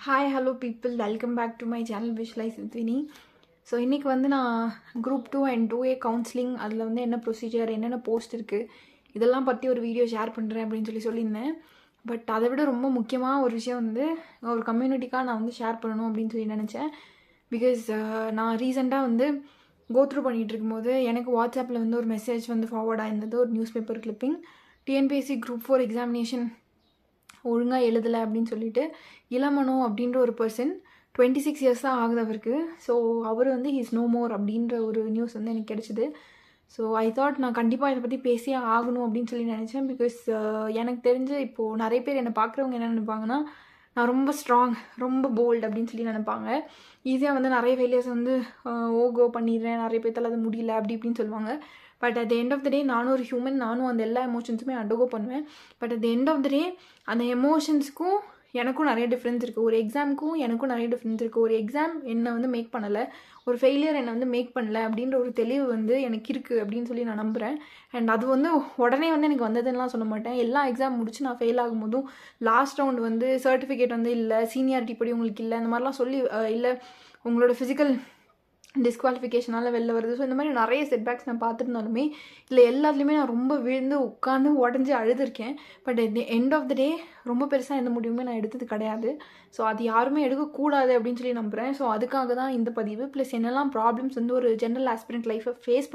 Hi hello people, welcome back to my channel visualise with Vini. So இன்றைக்கி வந்து நான் group 2 and 2A counselling அதில் வந்து என்ன ப்ரொசீஜர், என்னென்ன போஸ்ட் இருக்குது, இதெல்லாம் பற்றி ஒரு வீடியோ ஷேர் பண்ணுறேன் அப்படின்னு சொல்லியிருந்தேன். பட் அதை விட ரொம்ப முக்கியமாக ஒரு விஷயம் வந்து ஒரு கம்யூனிட்டிக்காக நான் வந்து ஷேர் பண்ணணும் அப்படின்னு சொல்லி நினச்சேன். பிகாஸ் நான் ரீசெண்டாக வந்து கோத்ரூ பண்ணிகிட்டு இருக்கும்போது எனக்கு வாட்ஸ்அப்பில் வந்து ஒரு மெசேஜ் வந்து ஃபார்வர்ட் ஆயிருந்தது, ஒரு news paper clipping. TNPSC group 4 examination ஒழுங்காக எழுதலை அப்படின்னு சொல்லிட்டு இளமனோ அப்படின்ற ஒரு பர்சன் 26 இயர்ஸ் தான் ஆகுது அவருக்கு. ஸோ அவர் வந்து ஹீஸ் நோ மோர் அப்படின்ற ஒரு நியூஸ் வந்து எனக்கு கிடச்சிது. ஸோ ஐ தாட் நான் கண்டிப்பாக இதை பற்றி பேசியே ஆகணும் அப்படின்னு சொல்லி நினச்சேன். பிகாஸ் எனக்கு தெரிஞ்சு இப்போது நிறைய பேர் என்னை பார்க்குறவங்க என்ன நினைப்பாங்கன்னா, நான் ரொம்ப ஸ்ட்ராங், ரொம்ப போல்டு அப்படின்னு சொல்லி நினைப்பாங்க. ஈஸியாக வந்து நிறைய ஃபெயிலியர்ஸ் வந்து ஓகோ பண்ணிடுறேன், நிறைய பேர்த்தால் அது முடியல அப்படி இப்படின்னு சொல்லுவாங்க. But at the end of the day நானும் ஒரு ஹியூமன், நானும் அந்த எல்லா எமோஷன்ஸுமே அண்டர்கோ பண்ணுவேன். But at the end of the day அந்த எமோஷன்ஸ்க்கும் எனக்கும் நிறைய டிஃப்ரென்ஸ் இருக்குது. ஒரு எக்ஸாமுக்கும் எனக்கும் நிறைய டிஃப்ரென்ஸ் இருக்குது. ஒரு எக்ஸாம் என்னை வந்து மேக் பண்ணலை, ஒரு ஃபெயிலியர் என்னை வந்து மேக் பண்ணலை அப்படின்ற ஒரு தெளிவு வந்து எனக்கு இருக்குது அப்படின்னு சொல்லி நான் நம்புகிறேன். அண்ட் அது வந்து உடனே வந்து எனக்கு வந்ததுன்னெலாம் சொல்ல மாட்டேன். எல்லா எக்ஸாம் முடிச்சு நான் ஃபெயில் ஆகும்போதும் லாஸ்ட் ரவுண்ட் வந்து சர்டிஃபிகேட் வந்து இல்லை, சீனியாரிட்டி படி உங்களுக்கு இல்லை, இந்த மாதிரிலாம் சொல்லி இல்லை உங்களோட ஃபிசிக்கல் டிஸ்குவாலிஃபிகேஷனால் வெளில வருது. ஸோ இந்த மாதிரி நிறைய செட்பேக்ஸ் நான் பார்த்துருந்தாலுமே இல்லை எல்லாத்துலேயுமே நான் ரொம்ப விழுந்து உட்காந்து உடஞ்சி அழுதுருக்கேன். பட் எண்ட் ஆஃப் த டே ரொம்ப பெருசாக எந்த முடிவுமே நான் எடுத்தது கிடையாது. ஸோ அது யாருமே எடுக்கக்கூடாது அப்படின்னு சொல்லி நம்புகிறேன். ஸோ அதுக்காக தான் இந்த பதிவு. ப்ளஸ் என்னெல்லாம் ப்ராப்ளம்ஸ் வந்து ஒரு ஜென்ரல் ஆஸ்பிரண்ட் லைஃப்பை ஃபேஸ்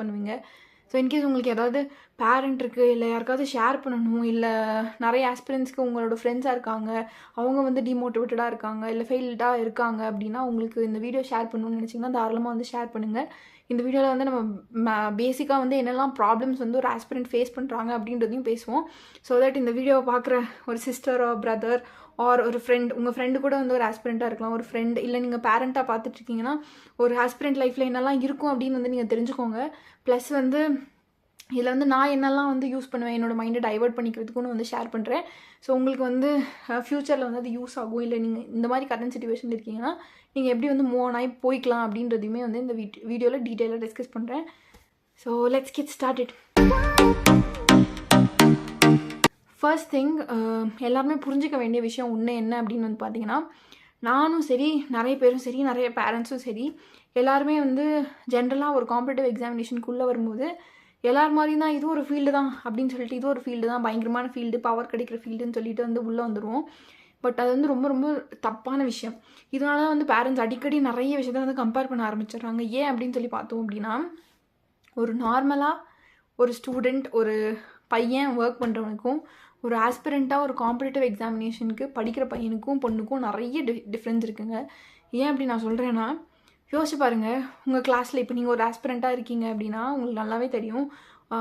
பண்ணுவீங்க. ஸோ இன்கேஸ் உங்களுக்கு ஏதாவது பேரண்ட் இருக்குது, இல்லை யாருக்காவது ஷேர் பண்ணணும், இல்லை நிறைய ஆஸ்பிரண்ட்ஸ்க்கு உங்களோட ஃப்ரெண்ட்ஸாக இருக்காங்க, அவங்க வந்து டிமோட்டிவேட்டடாக இருக்காங்க, இல்லை ஃபெயில்டாக இருக்காங்க அப்படின்னா உங்களுக்கு இந்த வீடியோ ஷேர் பண்ணணும்னு நினச்சிங்கன்னா தாராளமாக வந்து ஷேர் பண்ணுங்கள். இந்த வீடியோவில் வந்து நம்ம பேசிக்காக வந்து என்னெல்லாம் ப்ராப்ளம்ஸ் வந்து ஒரு ஆஸ்பிரண்ட் ஃபேஸ் பண்ணுறாங்க அப்படின்றதையும் பேசுவோம். ஸோ தட் இந்த வீடியோவை பார்க்குற ஒரு சிஸ்டரோ பிரதர் ஆர் ஒரு ஃப்ரெண்ட், உங்கள் ஃப்ரெண்டு கூட வந்து ஒரு ஆஸ்பிரண்ட்டாக இருக்கலாம், ஒரு ஃப்ரெண்ட் இல்லை நீங்கள் பேரண்ட்டாக பார்த்துட்ருக்கீங்கன்னா ஒரு ஆஸ்பிரண்ட் லைஃப்பில் என்னெல்லாம் இருக்கும் அப்படின்னு வந்து நீங்கள் தெரிஞ்சுக்கோங்க. ப்ளஸ் வந்து இதில் வந்து நான் என்னெல்லாம் வந்து யூஸ் பண்ணுவேன், என்னோடய மைண்டை டைவர்ட் பண்ணிக்கிறதுக்குன்னு வந்து ஷேர் பண்ணுறேன். ஸோ உங்களுக்கு வந்து ஃப்யூச்சரில் வந்து அது யூஸ் ஆகும். இல்லை நீங்கள் இந்த மாதிரி கரண்ட் சிச்சுவேஷன் இருக்கீங்கன்னா நீங்கள் எப்படி வந்து மூவ் ஆன் ஆகி போய்க்கலாம் அப்படின்றதையுமே வந்து இந்த வீடியோவில் டீட்டெயிலாக டிஸ்கஸ் பண்ணுறேன். So let's get started. First thing, எல்லாருமே புரிஞ்சிக்க வேண்டிய விஷயம் ஒன்று என்ன அப்படின்னு வந்து பார்த்தீங்கன்னா, நானும் சரி, நிறைய பேரும் சரி, நிறைய பேரண்ட்ஸும் சரி, எல்லாருமே வந்து ஜென்ரலாக ஒரு காம்படிட்டிவ் எக்ஸாமினேஷனுக்குள்ளே வரும்போது எல்லார் மாதிரியும் தான் இது ஒரு ஃபீல்டு தான் அப்படின்னு சொல்லிட்டு, இது ஒரு ஃபீல்டு தான், பயங்கரமான ஃபீல்டு, பவர் கிடைக்கிற ஃபீல்டுன்னு சொல்லிட்டு வந்து உள்ளே வந்துடுவோம். பட் அது வந்து ரொம்ப ரொம்ப தப்பான விஷயம். இதனால தான் வந்து பேரண்ட்ஸ் அடிக்கடி நிறைய விஷயத்த வந்து கம்பேர் பண்ண ஆரம்பிச்சிடுறாங்க. ஏன் அப்படின்னு சொல்லி பார்த்தோம் அப்படின்னா, ஒரு நார்மலாக ஒரு ஸ்டூடெண்ட், ஒரு பையன் ஒர்க் பண்ணுறவனுக்கும் ஒரு ஆஸ்பிரண்ட்டாக ஒரு காம்படிட்டிவ் எக்ஸாமினேஷனுக்கு படிக்கிற பையனுக்கும் பொண்ணுக்கும் நிறைய டிஃப்ரென்ஸ் இருக்குங்க. ஏன் அப்படி நான் சொல்கிறேன்னா, யோசிச்சு பாருங்கள், உங்கள் கிளாஸில் இப்போ நீங்கள் ஒரு ஆஸ்பிரண்ட்டாக இருக்கீங்க அப்படின்னா உங்களுக்கு நல்லாவே தெரியும்,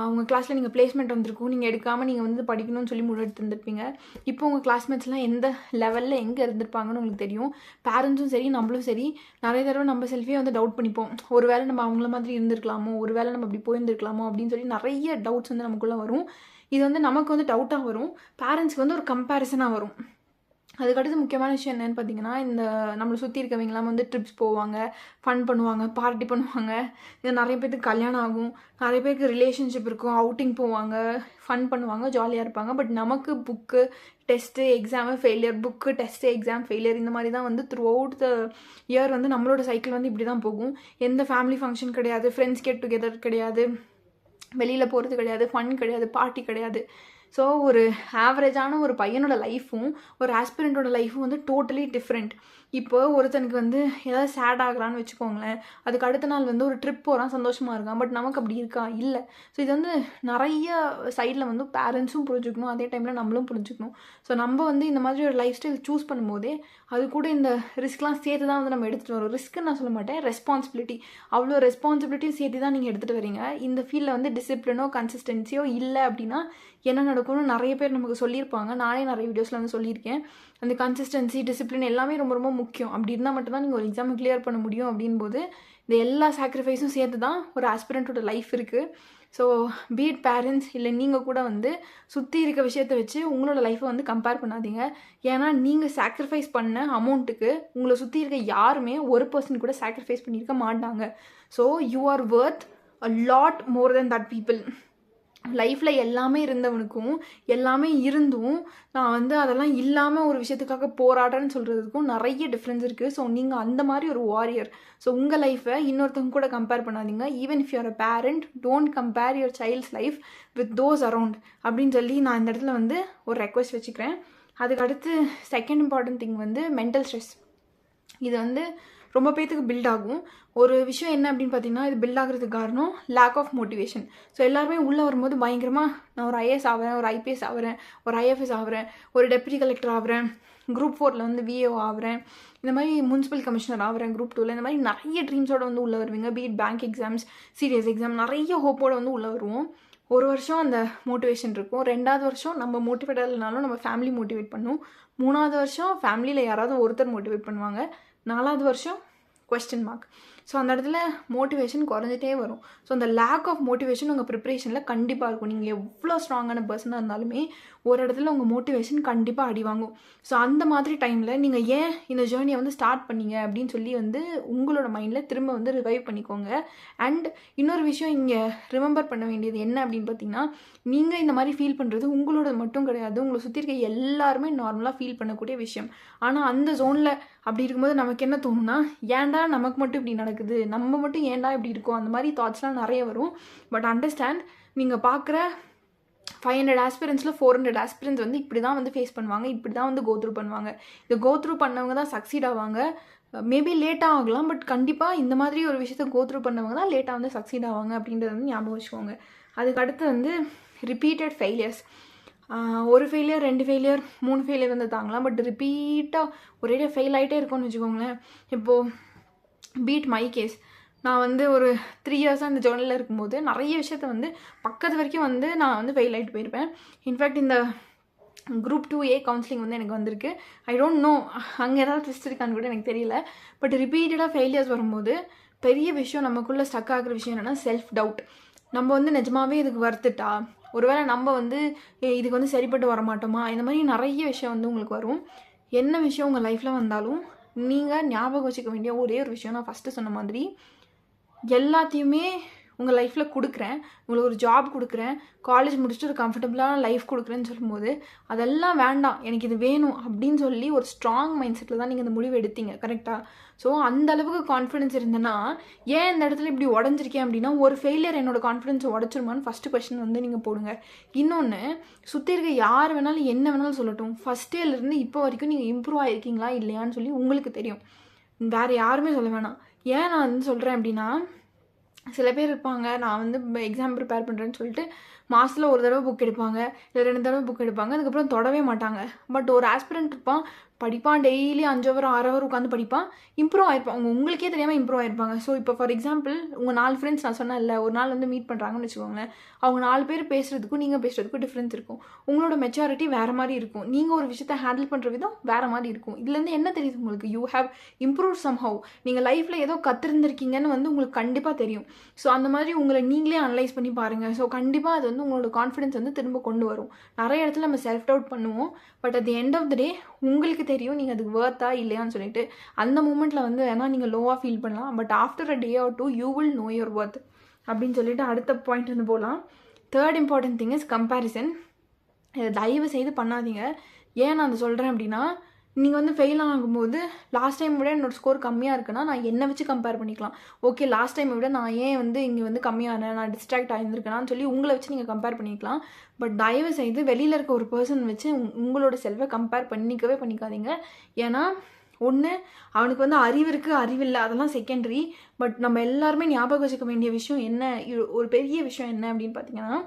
உங்கள் கிளாஸில் நீங்கள் பிளேஸ்மெண்ட் வந்திருக்கும், நீங்கள் எடுக்காமல் நீங்கள் வந்து படிக்கணும்னு சொல்லி முன்னெடுத்து இருந்திருப்பீங்க. இப்போ உங்கள் கிளாஸ்மேட்ஸ்லாம் எந்த லெவலில் எங்கே இருந்திருப்பாங்கன்னு உங்களுக்கு தெரியும். பேரண்ட்ஸும் சரி, நம்மளும் சரி, நிறைய தடவை நம்ம செல்ஃபியே வந்து டவுட் பண்ணிப்போம். ஒரு வேளை நம்ம அவங்கள மாதிரி இருந்திருக்கலாமோ, ஒரு வேளை நம்ம அப்படி போயிருந்துருக்கலாமோ அப்படின்னு சொல்லி நிறைய டவுட்ஸ் வந்து நமக்குள்ளே வரும். இது வந்து நமக்கு வந்து டவுட்டாக வரும், பேரண்ட்ஸ்க்கு வந்து ஒரு கம்பேரிசனாக வரும். அதுக்கடுத்து முக்கியமான விஷயம் என்னென்னு பார்த்தீங்கன்னா, இந்த நம்மளை சுற்றி இருக்கவங்களாம் வந்து ட்ரிப்ஸ் போவாங்க, ஃபன் பண்ணுவாங்க, பார்ட்டி பண்ணுவாங்க. இது நிறைய பேருக்கு கல்யாணம் ஆகும், நிறைய பேருக்கு ரிலேஷன்ஷிப் இருக்கும், அவுட்டிங் போவாங்க, ஃபன் பண்ணுவாங்க, ஜாலியாக இருப்பாங்க. பட் நமக்கு book, test, exam, failure, book, test, exam, failure, இந்த மாதிரி தான் வந்து த்ரூ அவுட் த இயர் வந்து நம்மளோட சைக்கிள் வந்து இப்படி தான் போகும். எந்த ஃபேமிலி ஃபங்க்ஷன் கிடையாது, ஃப்ரெண்ட்ஸ் கெட் டுகெதர் கிடையாது, வெளியில் போகிறது கிடையாது, ஃபன் கிடையாது, பார்ட்டி கிடையாது. ஸோ ஒரு ஆவரேஜான ஒரு பையனோட லைஃப்பும் ஒரு ஆஸ்பிரண்ட்டோட லைஃப்பும் வந்து டோட்டலி டிஃப்ரெண்ட். இப்போ ஒருத்தனுக்கு வந்து ஏதாவது சேட் ஆகுறான்னு வச்சுக்கோங்களேன், அதுக்கு அடுத்த நாள் வந்து ஒரு ட்ரிப் போகிறான், சந்தோஷமாக இருக்கான். பட் நமக்கு அப்படி இருக்கா? இல்லை. ஸோ இது வந்து நிறைய சைடில் வந்து பேரண்ட்ஸும் புரிஞ்சுக்கணும், அதே டைமில் நம்மளும் புரிஞ்சுக்கணும். ஸோ நம்ம வந்து இந்த மாதிரி ஒரு லைஃப் ஸ்டைல் சூஸ் பண்ணும்போதே அது கூட இந்த ரிஸ்க்லாம் சேர்த்து தான் வந்து நம்ம எடுத்துகிட்டு வரோம். ரிஸ்க்குன்னு நான் சொல்ல மாட்டேன், ரெஸ்பான்சிபிலிட்டி. அவ்வளோ ரெஸ்பான்சிபிலிட்டியும் சேர்த்து தான் நீங்கள் எடுத்துகிட்டு வரீங்க. இந்த ஃபீல்டில் வந்து டிசிப்ளினோ கன்சிஸ்டன்சியோ இல்லை அப்படின்னா என்ன நடக்கும்னு நிறைய பேர் நமக்கு சொல்லியிருப்பாங்க. நானே நிறைய வீடியோஸில் வந்து சொல்லியிருக்கேன். அந்த கன்சிஸ்டன்சி, டிசிப்ளின் எல்லாமே ரொம்ப ரொம்ப முக்கியம். அப்படி இருந்தால் மட்டும்தான் நீங்கள் ஒரு எக்ஸாமை கிளியர் பண்ண முடியும். அப்படின்போது இந்த எல்லா சாக்ரிஃபைஸும் சேர்த்து தான் ஒரு ஆஸ்பிரண்ட்டோட லைஃப் இருக்குது. ஸோ பீட் பேரண்ட்ஸ் இல்லை நீங்கள் கூட வந்து சுற்றி இருக்க விஷயத்தை வச்சு உங்களோட லைஃப்பை வந்து கம்பேர் பண்ணாதீங்க. ஏன்னா நீங்கள் சாக்ரிஃபைஸ் பண்ண அமௌண்ட்டுக்கு உங்களை சுற்றி இருக்க யாருமே 1% கூட சாக்ரிஃபைஸ் பண்ணியிருக்க மாட்டாங்க. So you are worth a lot more then that people. லைஃப்பில் எல்லாமே இருந்தவனுக்கும் எல்லாமே இருந்தும் நான் வந்து அதெல்லாம் இல்லாமல் ஒரு விஷயத்துக்காக போராடுறேன்னு சொல்கிறதுக்கும் நிறைய டிஃப்ரென்ஸ் இருக்குது. ஸோ நீங்கள் அந்த மாதிரி ஒரு வாரியர். ஸோ உங்கள் லைஃப்பை இன்னொருத்தவங்க கூட கம்பேர் பண்ணாதீங்க. Even if you are a parent, don't compare your child's life with those around அப்படின்னு சொல்லி நான் இந்த இடத்துல வந்து ஒரு ரெக்வஸ்ட் வச்சுக்கிறேன். அதுக்கு அடுத்து செகண்ட் இம்பார்ட்டன்ட் திங் வந்து மென்டல் ஸ்ட்ரெஸ். இது வந்து ரொம்ப பேத்துக்கு பில்ட் ஆகும். ஒரு விஷயம் என்ன அப்படின்னு பார்த்தீங்கன்னா, இது பில்ட் ஆகிறதுக்கு காரணம் லேக் ஆஃப் மோட்டிவேஷன். ஸோ எல்லாருமே உள்ளே வரும்போது பயங்கரமாக நான் ஒரு ஐஏஎஸ் ஆகிறேன், ஒரு ஐபிஎஸ் ஆகிறேன், ஒரு ஐஎஃப்எஸ் ஆகிறேன், ஒரு டெப்யூட்டி கலெக்டர் ஆகிறேன், குரூப் 4ல் வந்து விஏஓ ஆகிறேன், இந்த மாதிரி முனிசிபல் கமிஷனர் ஆகிறேன், குரூப் 2ல் இந்த மாதிரி நிறைய ட்ரீம்ஸோடு வந்து உள்ளே வருவீங்க. பீட் பேங்க் எக்ஸாம்ஸ், சீரியஸ் எக்ஸாம், நிறைய ஹோப்போடு வந்து உள்ளே வருவோம். ஒரு வருஷம் அந்த மோட்டிவேஷன் இருக்கும். 2வது வருஷம் நம்ம மோட்டிவேட் ஆகலைனாலும் நம்ம ஃபேமிலி மோட்டிவேட் பண்ணும். 3வது வருஷம் ஃபேமிலியில் யாராவது ஒருத்தர் மோட்டிவேட் பண்ணுவாங்க. 4வது வருஷம் கொஸ்டின் மார்க். ஸோ அந்த இடத்துல மோட்டிவேஷன் குறைஞ்சிட்டே வரும். ஸோ அந்த லேக் ஆஃப் மோட்டிவேஷன் உங்கள் ப்ரிப்ரேஷனில் கண்டிப்பாக இருக்கும். நீங்கள் எவ்வளோ ஸ்ட்ராங்கான பர்சனாக இருந்தாலுமே ஒரு இடத்துல உங்கள் மோட்டிவேஷன் கண்டிப்பாக அடி வாங்கும். ஸோ அந்த மாதிரி டைமில் நீங்கள் ஏன் இந்த ஜேர்னியை வந்து ஸ்டார்ட் பண்ணீங்க அப்படின்னு சொல்லி வந்து உங்களோட மைண்டில் திரும்ப வந்து ரிவைவ் பண்ணிக்கோங்க. அண்ட் இன்னொரு விஷயம் இங்கே ரிமெம்பர் பண்ண வேண்டியது என்ன அப்படின்னு பார்த்தீங்கன்னா, நீங்கள் இந்த மாதிரி ஃபீல் பண்ணுறது உங்களோட மட்டும் கிடையாது, உங்களை சுற்றி இருக்க எல்லாருமே நார்மலாக ஃபீல் பண்ணக்கூடிய விஷயம். ஆனால் அந்த ஜோனில் அப்படி இருக்கும்போது நமக்கு என்ன தோணுன்னா, ஏன்டா நமக்கு மட்டும் இப்படி நடக்குது, நம்ம மட்டும் ஏன்டா இப்படி இருக்கோம், அந்த மாதிரி தாட்ஸ்லாம் நிறைய வரும். பட் அண்டர்ஸ்டாண்ட், நீங்கள் பார்க்குற 500 ஆஸ்பிரன்ஸில் 400 ஆஸ்பிரன்ஸ் வந்து இப்படி தான் வந்து ஃபேஸ் பண்ணுவாங்க, இப்படி தான் வந்து கோத்ரூ பண்ணுவாங்க. இந்த கோத்ரூ பண்ணவங்க தான் சக்சீட் ஆவாங்க. மேபி லேட்டாக ஆகலாம், பட் கண்டிப்பாக இந்த மாதிரி ஒரு விஷயத்த கோத்ரூ பண்ணவங்க தான் லேட்டாக வந்து சக்சீட் ஆவாங்க அப்படின்றத வந்து ஞாபகம் வச்சுக்கோங்க. அதுக்கு அடுத்து வந்து ரிப்பீட்டட் ஃபெயிலியர்ஸ். ஒரு ஃபெயிலியர், 2 ஃபெயிலியர், 3 ஃபெயிலியர் வந்து தாங்கலாம். பட் ரிப்பீட்டாக ஒரேடியாக ஃபெயில் ஆகிட்டே இருக்கும்னு வச்சுக்கோங்களேன். இப்போது பீட் மை கேஸ், நான் வந்து ஒரு 3 இயர்ஸாக இந்த ஜேர்னலில் இருக்கும்போது நிறைய விஷயத்த வந்து பக்கத்து வரைக்கும் வந்து நான் வந்து ஃபெயில் ஆகிட்டு போயிருப்பேன். இன்ஃபேக்ட் இந்த குரூப் 2A கவுன்சிலிங் வந்து எனக்கு வந்திருக்கு. ஐ டோன்ட் நோ அங்கே ஏதாவது ட்விஸ்ட் இருக்கான்னு கூட எனக்கு தெரியல. பட் ரிப்பீட்டடாக ஃபெயிலியர்ஸ் வரும்போது பெரிய விஷயம் நமக்குள்ளே ஸ்டக் ஆகிற விஷயம் என்னென்னா செல்ஃப் டவுட். நம்ம வந்து நிஜமாவே இதுக்கு வர்த்துட்டா, ஒருவேளை நம்ம வந்து இதுக்கு வந்து சரிப்பட்டு வர மாட்டோமா, இந்த மாதிரி நிறைய விஷயம் வந்து உங்களுக்கு வரும். என்ன விஷயம் உங்கள் லைஃப்பில் வந்தாலும் நீங்கள் ஞாபகம் வச்சுக்க வேண்டிய ஒரே ஒரு விஷயம், நான் ஃபஸ்ட்டு சொன்ன மாதிரி எல்லாத்தையுமே உங்கள் லைஃப்பில் கொடுக்குறேன், உங்களுக்கு ஒரு ஜாப் கொடுக்குறேன், காலேஜ் முடிச்சுட்டு ஒரு கம்ஃபர்டபுளான லைஃப் கொடுக்குறேன்னு சொல்லும்போது அதெல்லாம் வேண்டாம், எனக்கு இது வேணும் அப்படின்னு சொல்லி ஒரு ஸ்ட்ராங் மைண்ட் செட்டில் தான் நீங்கள் இந்த முடிவு எடுத்தீங்க, கரெக்டாக? ஸோ அந்த அளவுக்கு கான்ஃபிடென்ஸ் இருந்தேன்னா ஏன் இந்த இடத்துல இப்படி உடஞ்சிருக்கேன் அப்படின்னா, ஒரு ஃபெயிலியர் என்னோட கான்ஃபிடென்ஸை உடச்சிருமான்னு ஃபஸ்ட்டு கொஸ்டின் வந்து நீங்கள் போடுங்க. இன்னொன்று, சுற்றி இருக்க யார் வேணாலும் என்ன வேணாலும் சொல்லட்டும், ஃபஸ்ட் இயர்லேருந்து இப்போ வரைக்கும் நீங்கள் இம்ப்ரூவ் ஆகிருக்கீங்களா இல்லையான்னு சொல்லி உங்களுக்கு தெரியும். வேறு யாருமே சொல்ல வேணாம். ஏன் நான் வந்து சொல்கிறேன் அப்படின்னா, சில பேர் இருப்பாங்க, நான் வந்து எக்ஸாம் ப்ரிப்பேர் பண்ணுறேன்னு சொல்லிட்டு மாதத்தில் ஒரு தடவை புக் எடுப்பாங்க, இல்லை 2 தடவை புக் எடுப்பாங்க, அதுக்கப்புறம் தொடவே மாட்டாங்க. பட் ஒரு ஆஸ்பிரண்ட் இருப்பான், படிப்பான், டெய்லி 5 ஹவர் 6 ஹவர் உட்காந்து படிப்பான், இம்ப்ரூவ் ஆகிருப்பான், உங்களுக்கே தெரியாமல் இம்ப்ரூவ் ஆகிருப்பாங்க. ஸோ இப்போ ஃபார் எக்ஸாம்பிள் உங்கள் 4 ஃப்ரெண்ட்ஸ் நான் சொன்னேன் இல்லை, ஒரு நாள் வந்து மீட் பண்ணுறாங்கன்னு வச்சுக்கோங்களேன். அவங்க 4 பேர் பேசுகிறதுக்கும் நீங்கள் பேசுகிறதுக்கும் டிஃப்ரென்ஸ் இருக்கும். உங்களோட மெச்சாரிட்டி வேறு மாதிரி இருக்கும், நீங்கள் ஒரு விஷயத்தை ஹேண்டில் பண்ணுற விதம் வேறு மாதிரி இருக்கும். இதுலேருந்து என்ன தெரியுது உங்களுக்கு? You have improve somehow. நீங்கள் லைஃப்பில் ஏதோ கற்றுருந்துருக்கீங்கன்னு வந்து உங்களுக்கு கண்டிப்பாக தெரியும். ஸோ அந்த மாதிரி உங்களை நீங்களே அனலைஸ் பண்ணி பாருங்கள். ஸோ கண்டிப்பாக அது வந்து உங்களோட கான்ஃபிடென்ஸ் வந்து திரும்ப கொண்டு வரும். நிறைய இடத்துல நம்ம செல்ஃப் டவுட் பண்ணுவோம், but at the end of the day உங்களுக்கு தெரியும் நீங்கள் அதுக்கு வர்த்தா இல்லையான்னு சொல்லிட்டு. அந்த மூமெண்ட்டில் வந்து வேணால் நீங்கள் லோவாக ஃபீல் பண்ணலாம், but after a day or 2 you will know your worth அப்படின்னு சொல்லிட்டு அடுத்த பாயிண்ட் வந்து போகலாம். Third important thing is comparison. இதை தயவு செய்து பண்ணாதீங்க. ஏன் நான் அதை சொல்கிறேன் அப்படின்னா, நீங்கள் வந்து ஃபெயில் ஆகும்போது லாஸ்ட் டைம் விட என்னோடய ஸ்கோர் கம்மியாக இருக்குன்னா நான் என்னை வச்சு கம்பேர் பண்ணிக்கலாம். ஓகே, லாஸ்ட் டைமை விட நான் ஏன் வந்து இங்கே வந்து கம்மியானேன், நான் டிஸ்ட்ராக்ட் ஆகியிருந்திருக்கேனான்னு சொல்லி உங்களை வச்சு நீங்கள் கம்பேர் பண்ணிக்கலாம். பட் தயவு செய்து வெளியில் இருக்க ஒரு பர்சன் வச்சு உங்களோட செல்ஃபை கம்பேர் பண்ணிக்காதீங்க. ஏன்னா ஒன்று, அவனுக்கு வந்து அறிவு இருக்குது, அறிவில்லை, அதெல்லாம் செகண்டரி. பட் நம்ம எல்லாருமே ஞாபகம் வச்சுக்க வேண்டிய விஷயம் என்ன, ஒரு பெரிய விஷயம் என்ன அப்படின்னு பார்த்தீங்கன்னா,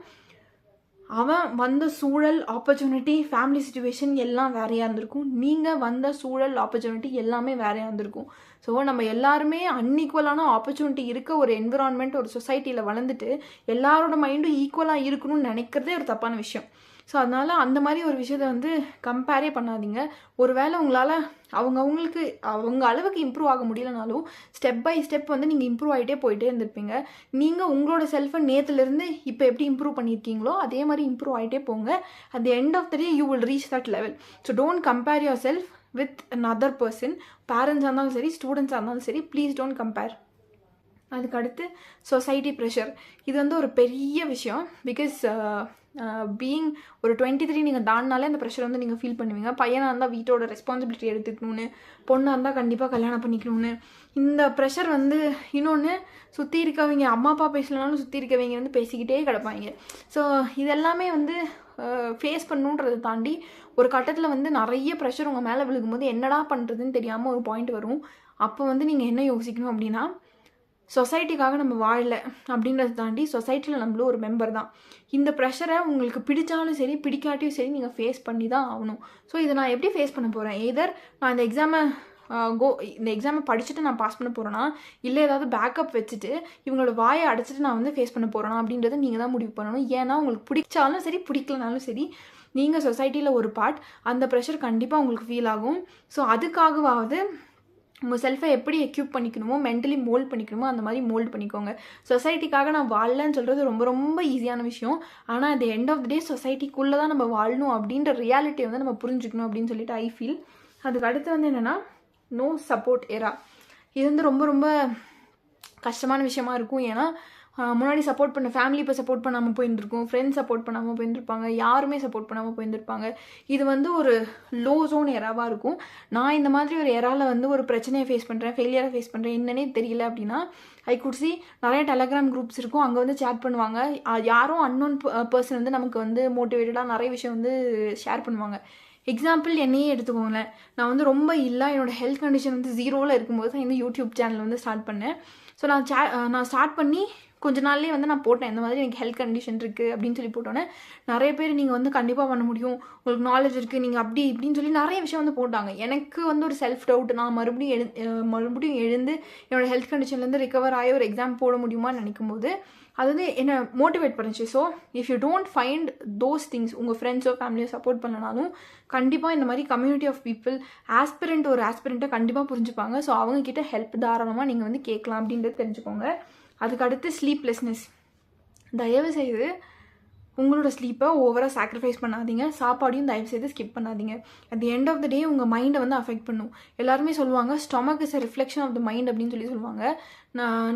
அவன் வந்த சூழல், ஆப்பர்ச்சுனிட்டி, ஃபேமிலி சிச்சுவேஷன் எல்லாம் வேறையாக இருந்திருக்கும். நீங்கள் வந்த சூழல், ஆப்பர்ச்சுனிட்டி எல்லாமே வேறையாக இருந்திருக்கும். ஸோ நம்ம எல்லாருமே அன்ஈக்குவலான ஆப்பர்ச்சுனிட்டி இருக்க ஒரு என்விரான்மெண்ட், ஒரு சொசைட்டியில் வளர்ந்துட்டு எல்லாரோட மைண்டும் ஈக்குவலாக இருக்கணும்னு நினைக்கிறதே ஒரு தப்பான விஷயம். ஸோ அதனால் அந்த மாதிரி ஒரு விஷயத்தை வந்து கம்பேரே பண்ணாதீங்க. ஒரு வேளை உங்களால் அவங்களுக்கு அவங்க அளவுக்கு இம்ப்ரூவ் ஆக முடியலனாலும் ஸ்டெப் பை ஸ்டெப் வந்து நீங்கள் இம்ப்ரூவ் ஆகிட்டே போயிட்டே இருந்திருப்பீங்க. நீங்கள் உங்களோட செல்ஃபை நேற்றுலேருந்து இப்போ எப்படி இம்ப்ரூவ் பண்ணியிருக்கீங்களோ அதே மாதிரி இம்ப்ரூவ் ஆகிட்டே போங்க. At the end of the day you will reach that level. So don't compare yourself with another person. பேரண்ட்ஸாக இருந்தாலும் சரி, ஸ்டூடெண்ட்ஸாக இருந்தாலும் சரி, ப்ளீஸ் டோன்ட் கம்பேர். அதுக்கடுத்து சொசைட்டி ப்ரெஷர். இது வந்து ஒரு பெரிய விஷயம். பிகாஸ் பீயிங் ஒரு 23 நீங்கள் தாண்டினாலே அந்த ப்ரெஷர் வந்து நீங்கள் ஃபீல் பண்ணுவீங்க. பையனாக இருந்தால் வீட்டோட ரெஸ்பான்சிபிலிட்டி எடுத்துக்கணும்னு, பொண்ணாக இருந்தால் கண்டிப்பாக கல்யாணம் பண்ணிக்கணும்னு. இந்த ப்ரெஷர் வந்து இன்னொன்று, சுற்றி இருக்கவங்க அம்மா அப்பா பேசலனாலும் சுற்றி இருக்கவங்க வந்து பேசிக்கிட்டே கிடப்பாங்க. ஸோ இதெல்லாமே வந்து ஃபேஸ் பண்ணணுன்றதை தாண்டி ஒரு கட்டத்தில் வந்து நிறைய ப்ரெஷர் உங்கள் மேலே விழுகும்போது என்னடா பண்ணுறதுன்னு தெரியாமல் ஒரு பாயிண்ட் வரும். அப்போ வந்து நீங்கள் என்ன யோசிக்கணும் அப்படின்னா, சொசைட்டிக்காக நம்ம வாழலை அப்படின்றத தாண்டி சொசைட்டியில் நம்மளும் ஒரு மெம்பர் தான். இந்த ப்ரெஷரை உங்களுக்கு பிடிச்சாலும் சரி பிடிக்காட்டியும் சரி நீங்கள் ஃபேஸ் பண்ணி தான் ஆகணும். ஸோ இதை நான் எப்படி ஃபேஸ் பண்ண போகிறேன்? எதர் நான் இந்த எக்ஸாமை படிச்சுட்டு நான் பாஸ் பண்ண போகிறேன்னா, இல்லை ஏதாவது பேக்கப் வச்சுட்டு இவங்களோட வாயை அடைச்சிட்டு நான் வந்து ஃபேஸ் பண்ண போகிறேன்னா அப்படின்றத நீங்கள் தான் முடிவு பண்ணணும். ஏன்னா உங்களுக்கு பிடிச்சாலும் சரி பிடிக்கலனாலும் சரி நீங்கள் சொசைட்டியில் ஒரு பார்ட். அந்த ப்ரெஷர் கண்டிப்பாக உங்களுக்கு ஃபீல் ஆகும். ஸோ அதுக்காகவாவது உங்கள் செல்ஃபை எப்படி எக்யூப் பண்ணிக்கணுமோ, மென்டலி மோல்ட் பண்ணிக்கணுமோ அந்த மாதிரி மோல்ட் பண்ணிக்கோங்க. சொசைட்டிக்காக நான் வாழலன்னு சொல்கிறது ரொம்ப ரொம்ப ஈஸியான விஷயம். ஆனால் at the end of the day சொசைட்டிக்குள்ளே தான் நம்ம வாழணும் அப்படின்ற ரியாலிட்டியை வந்து நம்ம புரிஞ்சுக்கணும் அப்படின்னு சொல்லிட்டு ஐ ஃபீல். அதுக்கு அடுத்து வந்து என்னென்னா, நோ சப்போர்ட் எரா. இது வந்து ரொம்ப ரொம்ப கஷ்டமான விஷயமா இருக்கும். ஏன்னா முன்னாடி சப்போர்ட் பண்ண ஃபேமிலி இப்போ சப்போர்ட் பண்ணாமல் போயிருந்துருக்கும், ஃப்ரெண்ட்ஸ் சப்போர்ட் பண்ணாமல் போயிருந்துருப்பாங்க, யாருமே சப்போர்ட் பண்ணாமல் போயிருந்துருப்பாங்க. இது வந்து ஒரு லோ ஜோன் எராவாக இருக்கும். நான் இந்த மாதிரி ஒரு எராவில் வந்து ஒரு பிரச்சனையை ஃபேஸ் பண்ணுறேன், ஃபெயிலியரை ஃபேஸ் பண்ணுறேன், என்னன்னே தெரியல அப்படின்னா, ஐ குட் சி நிறைய டெலகிராம் குரூப்ஸ் இருக்கும். அங்கே வந்து சேட் பண்ணுவாங்க. யாரும் அன்னோன் பர்சன் வந்து நமக்கு வந்து மோட்டிவேட்டடாக நிறைய விஷயம் வந்து ஷேர் பண்ணுவாங்க. எக்ஸாம்பிள் என்னையே எடுத்துக்கோங்களேன். நான் வந்து ரொம்ப இல்லை, என்னோடய ஹெல்த் கண்டிஷன் வந்து 0ல் இருக்கும்போது தான் இந்த யூடியூப் சேனல் வந்து ஸ்டார்ட் பண்ணேன். ஸோ நான் ஸ்டார்ட் பண்ணி கொஞ்ச நாள்லேயே வந்து நான் போட்டேன், இந்த மாதிரி எனக்கு ஹெல்த் கண்டிஷன் இருக்குது அப்படின்னு சொல்லி போட்டோன்னே நிறைய பேர் நீங்கள் வந்து கண்டிப்பாக பண்ண முடியும், உங்களுக்கு நாலேஜ் இருக்குது, நீங்கள் அப்படி இப்படின்னு சொல்லி நிறைய விஷயம் வந்து போட்டாங்க. எனக்கு வந்து ஒரு செல்ஃப் டவுட். நான் மறுபடியும் எழுந்து என்னோடய ஹெல்த் கண்டிஷன்லேருந்து ரிகவர் ஆகி ஒரு எக்ஸாம் போட முடியுமான்னு நினைக்கும் போது அது வந்து என்னை மோட்டிவேட் பண்ணுச்சு. So if you don't find those things, உங்கள் ஃப்ரெண்ட்ஸோ ஃபேமிலியோ சப்போர்ட் பண்ணனாலும் கண்டிப்பாக இந்த மாதிரி கம்யூனிட்டி ஆஃப் பீப்புள் ஆஸ்பிரண்ட்டை கண்டிப்பாக புரிஞ்சுப்பாங்க. ஸோ அவங்கக்கிட்ட ஹெல்ப் தாராளமாக நீங்கள் வந்து கேட்கலாம் அப்படின்றது தெரிஞ்சுக்கோங்க. அதுக்கடுத்து ஸ்லீப்லெஸ்னஸ். தயவுசெய்து உங்களோட ஸ்லீப்பை ஓவராக சாக்ரிஃபைஸ் பண்ணாதீங்க. சாப்பாடையும் தயவுசெய்து ஸ்கிப் பண்ணாதீங்க. At the end of the day உங்கள் மைண்டை வந்து அஃபெக்ட் பண்ணும். எல்லாருமே சொல்லுவாங்க stomach is a reflection of the mind அப்படின்னு சொல்லுவாங்க.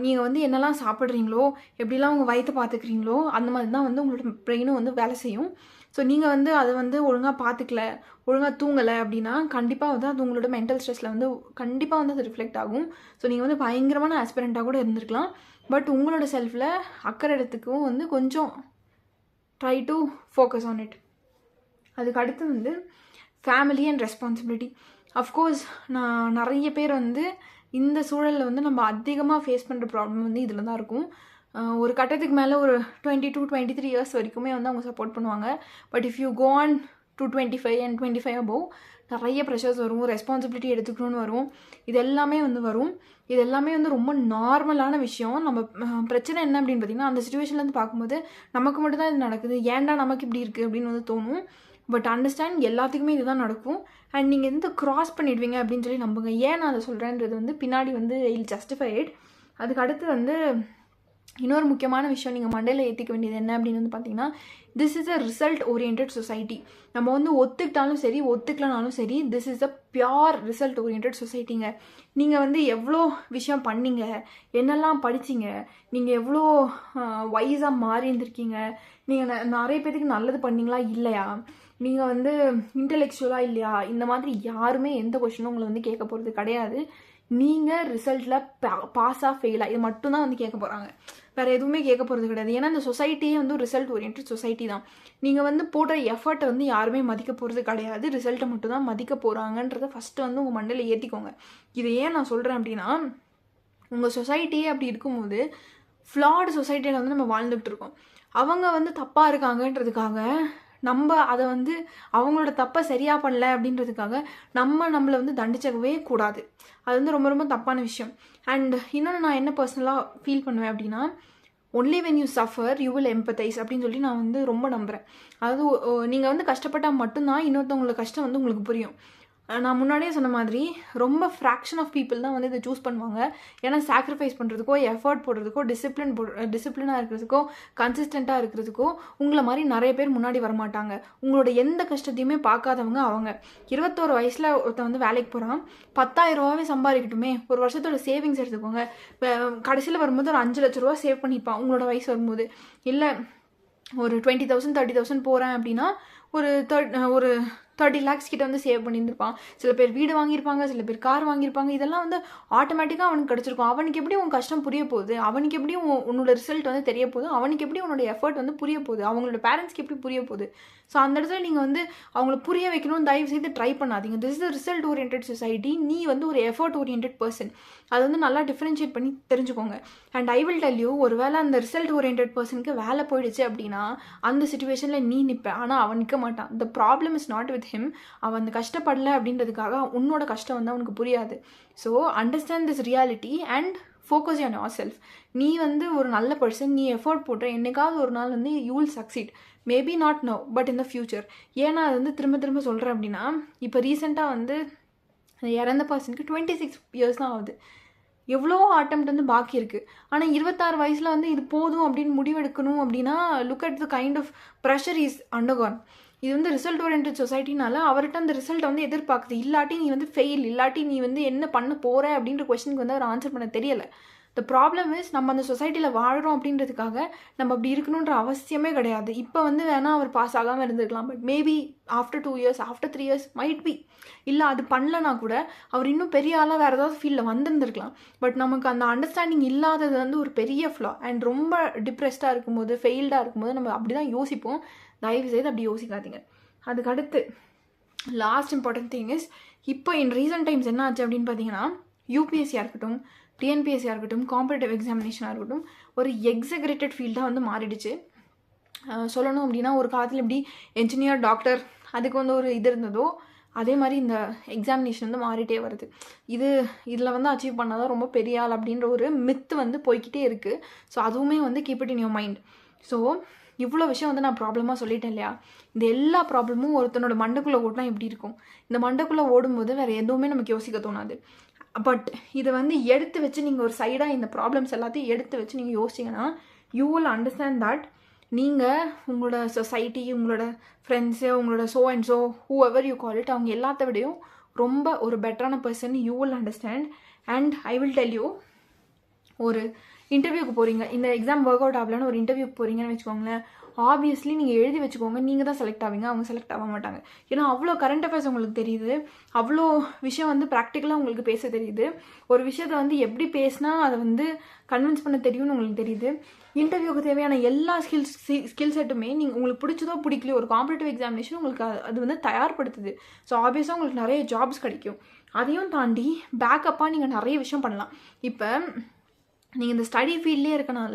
நீங்கள் வந்து என்னெல்லாம் சாப்பிட்றீங்களோ, எப்படிலாம் உங்கள் வயிற்றை பார்த்துக்கிறீங்களோ அந்த மாதிரி தான் வந்து உங்களோட பிரெயினும் வந்து வேலை செய்யும். ஸோ நீங்கள் வந்து அதை வந்து ஒழுங்காக பார்த்துக்கல, ஒழுங்காக தூங்கலை அப்படின்னா கண்டிப்பாக வந்து அது உங்களோட மென்டல் ஸ்ட்ரெஸ்ஸில் வந்து கண்டிப்பாக வந்து அது ரிஃப்ளெக்ட் ஆகும். ஸோ நீங்கள் வந்து பயங்கரமான ஆஸ்பிரண்ட்டாக கூட இருந்திருக்கலாம். பட் உங்களோட செல்ஃபில் அக்கறை எடுத்துக்கவும் வந்து கொஞ்சம் try to focus on it. அதுக்கு அடுத்து வந்து ஃபேமிலி அண்ட் ரெஸ்பான்சிபிலிட்டி. அஃப்கோர்ஸ் நான் நிறைய பேர் வந்து இந்த சூழலில் வந்து நம்ம அதிகமாக ஃபேஸ் பண்ணுற ப்ராப்ளம் வந்து இதில் தான் இருக்கும். ஒரு கட்டத்துக்கு மேலே ஒரு 22-23 இயர்ஸ் வரைக்குமே வந்து அவங்க சப்போர்ட் பண்ணுவாங்க. But if you go on to 25 and 25 above நிறைய ப்ரெஷர்ஸ் வரும், ரெஸ்பான்சிபிலிட்டி எடுத்துக்கணும்னு வரும், இது எல்லாமே வந்து வரும். இது எல்லாமே வந்து ரொம்ப நார்மலான விஷயம். நம்ம பிரச்சனை என்ன அப்படின்னு பார்த்தீங்கன்னா, அந்த சுச்சுவேஷன்லேருந்து பார்க்கும்போது நமக்கு மட்டும் தான் இது நடக்குது, ஏன்டா நமக்கு இப்படி இருக்குது அப்படின்னு வந்து தோணும். பட் அண்டர்ஸ்டாண்ட், எல்லாத்துக்குமே இதுதான் நடக்கும். அண்ட் நீங்கள் வந்து க்ராஸ் பண்ணிடுவீங்க அப்படின்னு சொல்லி நம்புங்க. ஏன் நான் அதை சொல்கிறேன்றது வந்து பின்னாடி வந்து இல் ஜஸ்டிஃபைட். அதுக்கு அடுத்து வந்து இன்னொரு முக்கியமான விஷயம் நீங்கள் மண்டையில் ஏற்றிக்க வேண்டியது என்ன அப்படின்னு வந்து பார்த்தீங்கன்னா, this is a result orient society. நம்ம வந்து ஒத்துக்கிட்டாலும் சரி ஒத்துக்கலனாலும் சரி, this is a pure result orient சொசைட்டிங்க. நீங்கள் வந்து எவ்வளோ விஷயம் பண்ணீங்க, என்னெல்லாம் படிச்சிங்க, நீங்கள் எவ்வளோ வைஸாக மாறி இருந்திருக்கீங்க, நீங்கள் நிறைய பேருக்கு நல்லது பண்ணீங்களா இல்லையா, நீங்கள் வந்து இன்டெலெக்சுவலாக இல்லையா, இந்த மாதிரி யாருமே எந்த கொஷினும் உங்களை வந்து கேட்க போகிறது கிடையாது. நீங்கள் ரிசல்ட்டில் பாஸாக ஃபெயிலாக இது மட்டும்தான் வந்து கேட்க போகிறாங்க. வேறு எதுவுமே கேட்க போகிறது கிடையாது. ஏன்னா இந்த சொசைட்டியே வந்து ரிசல்ட் ஓரியன்ட் சொசைட்டி தான். நீங்கள் வந்து போடுற எஃபர்ட்டை வந்து யாருமே மதிக்க போகிறது கிடையாது, ரிசல்ட்டை மட்டும் தான் மதிக்க போகிறாங்கன்றதை ஃபஸ்ட்டு வந்து உங்கள் மண்டையில் ஏற்றிக்கோங்க. இதை ஏன் நான் சொல்கிறேன் அப்படின்னா, உங்கள் சொசைட்டியே அப்படி இருக்கும்போது ஃப்ளாட் சொசைட்டியில் வந்து நம்ம வாழ்ந்துகிட்டு இருக்கோம். அவங்க வந்து தப்பாக இருக்காங்கன்றதுக்காக நம்ம அதை வந்து அவங்களோட தப்பை சரியாக பண்ணல அப்படின்றதுக்காக நம்மளை வந்து தண்டிச்சவே கூடாது. அது வந்து ரொம்ப ரொம்ப தப்பான விஷயம். அண்ட் இன்னொன்று நான் என்ன பர்சனலாக ஃபீல் பண்ணுவேன் அப்படின்னா, only when you suffer you will empathise அப்படின்னு சொல்லி நான் வந்து ரொம்ப நம்புகிறேன். அதாவது நீங்கள் வந்து கஷ்டப்பட்டால் மட்டும்தான் இன்னொருத்தவங்களோட கஷ்டம் வந்து உங்களுக்கு புரியும். நான் முன்னாடியே சொன்ன மாதிரி ரொம்ப ஃப்ராக்ஷன் ஆஃப் பீப்புள் தான் வந்து இதை சூஸ் பண்ணுவாங்க. ஏன்னா சாக்ரிஃபைஸ் பண்ணுறதுக்கோ, எஃபர்ட் போடுறதுக்கோ, டிசிப்ளினாக இருக்கிறதுக்கோ, கன்சிஸ்டண்ட்டாக இருக்கிறதுக்கோ உங்களை மாதிரி நிறைய பேர் முன்னாடி வரமாட்டாங்க. உங்களோட எந்த கஷ்டத்தையுமே பார்க்காதவங்க அவங்க. 21 வயசில் ஒருத்தன் வந்து வேலைக்கு போகிறான், 10,000 ரூபாவே சம்பாதிக்கட்டுமே, ஒரு வருஷத்தோட சேவிங்ஸ் எடுத்துக்கோங்க, கடைசியில் வரும்போது ஒரு 5 லட்ச ரூபா சேவ் பண்ணிப்பான் உங்களோட வயசு வரும்போது. இல்லை ஒரு 20,000 30,000 போகிறேன் அப்படின்னா ஒரு 30 lakhs கிட்ட வந்து சேவ் பண்ணியிருந்திருப்பான். சில பேர் வீடு வாங்கியிருப்பாங்க, சில பேர் கார் வாங்கியிருப்பாங்க. இதெல்லாம் வந்து ஆட்டோமேட்டிக்காக அவனுக்கு கிடச்சிருக்கும். அவனுக்கு எப்படி உன் கஷ்டம் புரிய போகுது, அவனுக்கு எப்படி உன்னோட ரிசல்ட் வந்து தெரிய போகுது, அவனுக்கு எப்படி உன்னோட எஃபர்ட் வந்து புரிய போகுது, அவங்களோட பேரண்ட்ஸ்க்கு எப்படி புரிய போகுது. ஸோ அந்த இடத்துல நீங்கள் வந்து அவங்கள புரிய வைக்கணும்னு தயவு செய்து ட்ரை பண்ணாதீங்க. This is result orient society. நீ வந்து ஒரு எஃபர்ட் ஓரியன்ட் பர்சன். அது வந்து நல்லா டிஃப்ரென்ஷியேட் பண்ணி தெரிஞ்சுக்கோங்க. And I will tell you, ஒரு வேளை அந்த ரிசல்ட் ஓரியன்ட் பர்சனுக்கு வேலை போயிடுச்சு அப்படின்னா அந்த சுச்சுவேஷனில் நீ நிற்ப, ஆனால் அவன் நிற்க மாட்டான். The problem is not with him. அவன் அந்த கஷ்டப்படலை அப்படின்றதுக்காக உன்னோட கஷ்டம் வந்து அவனுக்கு புரியாது. So understand this reality and focus on your self. நீ வந்து ஒரு நல்ல பர்சன், நீ எஃபோர்ட் போட்டு என்னைக்காவது ஒரு நாள் வந்து you will succeed. Maybe not now, but in the future. ஏன்னா அது வந்து திரும்ப திரும்ப சொல்கிறேன் அப்படின்னா, இப்போ ரீசெண்டாக வந்து இறந்த பர்சனுக்கு 26 years தான் ஆகுது. எவ்வளோ அட்டெம்ப்ட் வந்து பாக்கி இருக்குது. ஆனால் 26 வயசில் வந்து இது போதும் அப்படின்னு முடிவெடுக்கணும் அப்படின்னா, look at the kind of pressure is undergone. இது வந்து ரிசல்ட் ஓரியன்ட் சொசைட்டினால அவர்கிட்ட அந்த ரிசல்ட்டை வந்து எதிர்பார்க்குது. இல்லாட்டி நீ வந்து ஃபெயில், இல்லாட்டி நீ வந்து என்ன பண்ண போகிற அப்படின்ற கொஸ்டினுக்கு வந்து அவர் ஆன்சர் பண்ண தெரியலை. த ப்ராப்ளம் இஸ், நம்ம அந்த சொசைட்டியில் வாழ்கிறோம் அப்படின்றதுக்காக நம்ம அப்படி இருக்கணுன்ற அவசியமே கிடையாது. இப்போ வந்து வேணால் அவர் பாஸ் ஆகாமல் இருந்திருக்கலாம், but maybe after 2 years, after 3 years might be. இல்லை அது பண்ணலனா கூட அவர் இன்னும் பெரிய ஆளாக வேறு ஏதாவது ஃபீல்டில் வந்திருந்துருக்கலாம். பட் நமக்கு அந்த அண்டர்ஸ்டாண்டிங் இல்லாதது வந்து ஒரு பெரிய ஃப்ளா. அண்ட் ரொம்ப டிப்ரெஸ்டாக இருக்கும்போது, ஃபெயில்டாக இருக்கும்போது நம்ம அப்படி தான் யோசிப்போம். தயவு செய்து அப்படி யோசிக்காதீங்க. அதுக்கு அடுத்து லாஸ்ட் இம்பார்ட்டன்ட் திங் இஸ், இப்போ இன் ரீசன்ட் டைம்ஸ் என்ன ஆச்சு அப்படின்னு பார்த்தீங்கன்னா, யூபிஎஸ்சியாக இருக்கட்டும், டிஎன்பிஎஸ்சியாக இருக்கட்டும், காம்படிட்டிவ் எக்ஸாமினேஷனாக இருக்கட்டும், ஒரு எக்ஸக்ரேட்டட் ஃபீல்டாக வந்து மாறிடுச்சு. சொல்லணும் அப்படின்னா, ஒரு காலத்தில் எப்படி என்ஜினியர், டாக்டர் அதுக்கு வந்து ஒரு இது இருந்ததோ, அதே மாதிரி இந்த எக்ஸாமினேஷன் வந்து மாறிட்டே வருது. இதில் வந்து அச்சீவ் பண்ணாதான் ரொம்ப பெரிய ஆள் அப்படின்ற ஒரு மித்து வந்து போய்கிட்டே இருக்குது. ஸோ அதுவுமே வந்து keep it in your mind. So இவ்வளோ விஷயம் வந்து நான் ப்ராப்ளமாக சொல்லிட்டேன் இல்லையா? இந்த எல்லா ப்ராப்ளமும் ஒருத்தனோட மண்டைக்குள்ளே ஓட்டினா எப்படி இருக்கும்? இந்த மண்டைக்குள்ளே ஓடும்போது வேறு எதுவுமே நமக்கு யோசிக்க தோணாது. பட் இதை வந்து எடுத்து வச்சு நீங்கள் ஒரு சைடாக இந்த ப்ராப்ளம்ஸ் எல்லாத்தையும் எடுத்து வச்சு நீங்கள் யோசிச்சிங்கன்னா, யூ வில் அண்டர்ஸ்டாண்ட் தட் நீங்கள் உங்களோட சொசைட்டி, உங்களோட ஃப்ரெண்ட்ஸு, உங்களோட so and so who ever you call it, அவங்க எல்லாத்த விடையும் ரொம்ப ஒரு பெட்டரான person you will understand. And I will tell you, ஒரு இன்டர்வியூக்கு போகிறீங்க, இந்த எக்ஸாம் ஒர்க் அவுட் ஆகலன்னு ஒரு இன்டர்வியூக்கு போகிறீங்கன்னு வச்சுக்கோங்களேன், ஆப்வியஸ்லி நீங்கள் எழுதி வச்சுக்கோங்க, நீங்கள் தான் செலக்ட் ஆவீங்க, அவங்க செலக்ட் ஆக மாட்டாங்க. ஏன்னா அவ்வளோ கரண்ட் அஃபேர்ஸ் உங்களுக்கு தெரியுது, அவ்வளோ விஷயம் வந்து ப்ராக்டிக்கலாக உங்களுக்கு பேச தெரியுது, ஒரு விஷயத்தை வந்து எப்படி பேசினா அதை வந்து கன்வின்ஸ் பண்ண தெரியும்னு உங்களுக்கு தெரியுது. இன்டர்வியூக்கு தேவையான எல்லா ஸ்கில் செட்டுமே நீங்கள் உங்களுக்கு பிடிச்சதோ பிடிக்கலையோ ஒரு காம்படிட்டிவ் எக்ஸாமினேஷன் உங்களுக்கு அது வந்து தயார்படுத்துது. ஸோ ஆப்வியஸாக உங்களுக்கு நிறைய ஜாப்ஸ் கிடைக்கும். அதையும் தாண்டி பேக்கப்பாக நீங்கள் நிறைய விஷயம் பண்ணலாம். இப்போ நீங்கள் இந்த ஸ்டடி ஃபீல்ட்லேயே இருக்கனால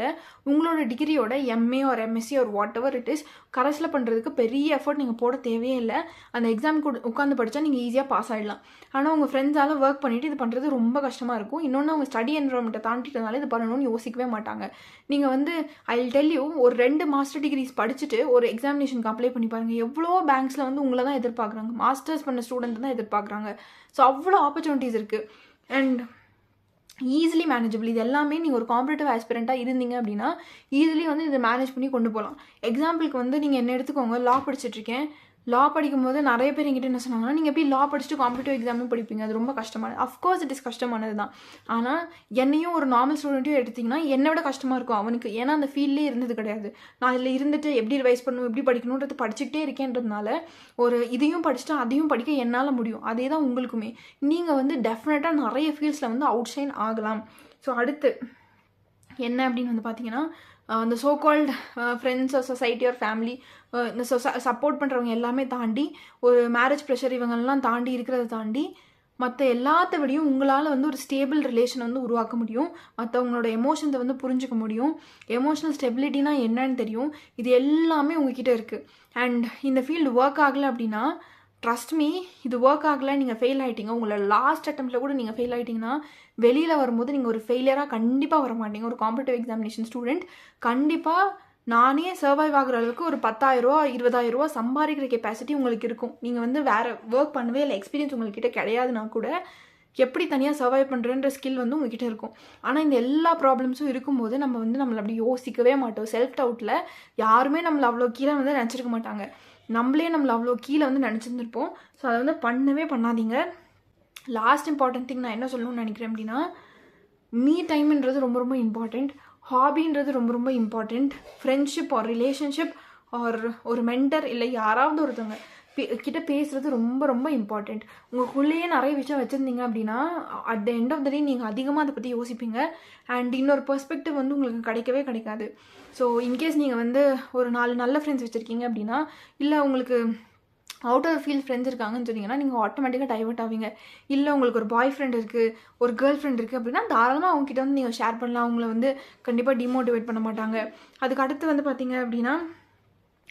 உங்களோட டிகிரியோட எம்ஏ ஒரு எம்எஸ்சி ஒரு வாட் எவர் இட் இஸ் கரஸில் பண்ணுறதுக்கு பெரிய எஃபர்ட் நீங்கள் போட தேவையே இல்லை. அந்த எக்ஸாமுக்கு உட்காந்து படித்தா நீங்கள் ஈஸியாக பாஸ் ஆகிடலாம். ஆனால் உங்கள் ஃப்ரெண்ட்ஸால் ஒர்க் பண்ணிவிட்டு இது பண்ணுறது ரொம்ப கஷ்டமாக இருக்கும். இன்னொன்று அவங்க ஸ்டடி என்வரன்மெண்ட்டை தாண்டிட்டனால இது பண்ணணும்னு யோசிக்கவே மாட்டாங்க. நீங்கள் வந்து ஐ வில் டெல் யூ, ஒரு 2 மாஸ்டர் டிகிரிஸ் படிச்சுட்டு ஒரு எக்ஸாமினேஷனுக்கு அப்ளை பண்ணி பாருங்கள். எவ்வளோ பேங்க்ஸில் வந்து உங்களை தான் எதிர்பார்க்குறாங்க, மாஸ்டர்ஸ் பண்ண ஸ்டூடெண்ட் தான் எதிர்பார்க்குறாங்க. ஸோ அவ்வளோ ஆப்பர்ச்சுனிட்டிஸ் இருக்குது அண்ட் ஈஸிலி மேனேஜபிள். இது எல்லாமே நீங்கள் ஒரு காம்படிட்டிவ் ஆஸ்பிரண்ட்டாக இருந்தீங்க அப்படின்னா ஈஸிலி வந்து இதை மேனேஜ் பண்ணி கொண்டு போகலாம். எக்ஸாம்பிளுக்கு வந்து நீங்கள் என்ன எடுத்துக்கோங்க, லா படிச்சுட்ருக்கேன். லா படிக்கும்போது நிறைய பேர் எங்கிட்ட என்ன சொன்னாங்கன்னா, நீங்கள் எப்படி லா படிச்சுட்டு காம்படிட்டிவ் எக்ஸாமும் படிப்பீங்க, அது ரொம்ப கஷ்டமானது. அஃப்கோர்ஸ் இட் இஸ் கஷ்டமானது தான். ஆனால் என்னையும் ஒரு நார்மல் ஸ்டூடெண்ட்டையும் எடுத்திங்கன்னா என்னை விட கஷ்டமாக இருக்கும் அவனுக்கு. ஏன்னா அந்த ஃபீல்ட்லேயே இருந்தது கிடையாது. நான் இதில் இருந்துட்டு எப்படி ரிவைஸ் பண்ணணும், எப்படி படிக்கணுன்றது படிச்சுக்கிட்டே இருக்கேன்றதுனால ஒரு இதையும் படிச்சுட்டு அதையும் படிக்க என்னால் முடியும். அதே தான் உங்களுக்குமே. நீங்கள் வந்து டெஃபினட்டாக நிறைய ஃபீல்ட்ஸில் வந்து அவுட் ஷைன் ஆகலாம். ஸோ அடுத்து என்ன அப்படின்னு வந்து பார்த்தீங்கன்னா, அந்த சோ கால்டு ஃப்ரெண்ட்ஸ் சொசைட்டி ஒரு ஃபேமிலி இந்த சப்போர்ட் பண்ணுறவங்க எல்லாமே தாண்டி ஒரு மேரேஜ் ப்ரெஷர் இவங்கெல்லாம் தாண்டி இருக்கிறத தாண்டி மற்ற எல்லாத்த விடையும் உங்களால் வந்து ஒரு ஸ்டேபிள் ரிலேஷன் வந்து உருவாக்க முடியும். மற்றவங்களோட எமோஷன்ஸை வந்து புரிஞ்சுக்க முடியும். எமோஷனல் ஸ்டெபிலிட்டினா என்னன்னு தெரியும். இது எல்லாமே உங்ககிட்ட இருக்குது. அண்ட் இந்த ஃபீல்டு ஒர்க் ஆகலை அப்படின்னா ட்ரஸ்ட் மீ, இது ஒர்க் ஆகலை, நீங்கள் ஃபெயில் ஆகிட்டீங்க, உங்களை லாஸ்ட் அட்டெம்ப்டில் கூட நீங்கள் ஃபெயில் ஆகிட்டிங்கன்னா வெளியில் வரும்போது நீங்கள் ஒரு ஃபெயிலியராக கண்டிப்பாக வர மாட்டீங்க. ஒரு காம்படிட்டிவ் எக்ஸாமினேஷன் ஸ்டூடெண்ட் கண்டிப்பாக நானே சர்வைவ் ஆகிற அளவுக்கு ஒரு 10,000 20,000 சம்பாதிக்கிற கெப்பாசிட்டி உங்களுக்கு இருக்கும். நீங்கள் வந்து வேறு ஒர்க் பண்ணவே இல்லை, எக்ஸ்பீரியன்ஸ் உங்கள்கிட்ட கிடையாதுன்னா கூட எப்படி தனியாக சர்வைவ் பண்ணுறன்ற ஸ்கில் வந்து உங்ககிட்ட இருக்கும். ஆனால் இந்த எல்லா ப்ராப்ளம்ஸும் இருக்கும்போது நம்ம வந்து நம்மளை அப்படி யோசிக்கவே மாட்டோம். செல்ஃப் டவுட்டில் யாருமே நம்மளை அவ்வளோ கீழே வந்து நினச்சிருக்க மாட்டாங்க. நம்மளே நம்மளை அவ்வளோ கீழே வந்து நினச்சிருந்துருப்போம். ஸோ அதை வந்து பண்ணவே பண்ணாதீங்க. லாஸ்ட் இம்பார்ட்டன்ட் திங் நான் என்ன சொல்லணும்னு நினைக்கிறேன் அப்படின்னா, மீ டைம்ன்றது ரொம்ப ரொம்ப இம்பார்ட்டண்ட். ஹாபின்றது ரொம்ப ரொம்ப important. Friendship R relationship or ஒரு மென்டர் இல்லை யாராவது ஒருத்தவங்க கிட்ட பேசுகிறது ரொம்ப ரொம்ப இம்பார்ட்டண்ட். உங்களுக்குள்ளேயே நிறைய விஷயம் வச்சுருந்தீங்க அப்படின்னா at the end of the day நீங்கள் அதிகமாக அதை பற்றி யோசிப்பீங்க. அண்ட் இன்னொரு பெர்ஸ்பெக்டிவ் வந்து உங்களுக்கு கிடைக்கவே கிடைக்காது. ஸோ இன்கேஸ் நீங்கள் வந்து ஒரு 4 நல்ல ஃப்ரெண்ட்ஸ் வச்சுருக்கீங்க அப்படின்னா, இல்லை உங்களுக்கு அவுட் ஆஃப் ஃபீல்ட் ஃப்ரெண்ட்ஸ் இருக்காங்கன்னு சொன்னீங்கன்னா நீங்கள் ஆட்டோமேட்டிக்காக டைவர்ட் ஆவீங்க. இல்லை உங்களுக்கு ஒரு பாய் ஃப்ரெண்ட் இருக்குது, ஒரு கேர்ள் ஃப்ரெண்ட் இருக்குது அப்படின்னா தாராளமாக அவங்ககிட்ட வந்து நீங்கள் ஷேர் பண்ணலாம். அவங்கள வந்து கண்டிப்பாக டிமோட்டிவேட் பண்ண மாட்டாங்க. அதுக்கு அடுத்து வந்து பார்த்தீங்க அப்படின்னா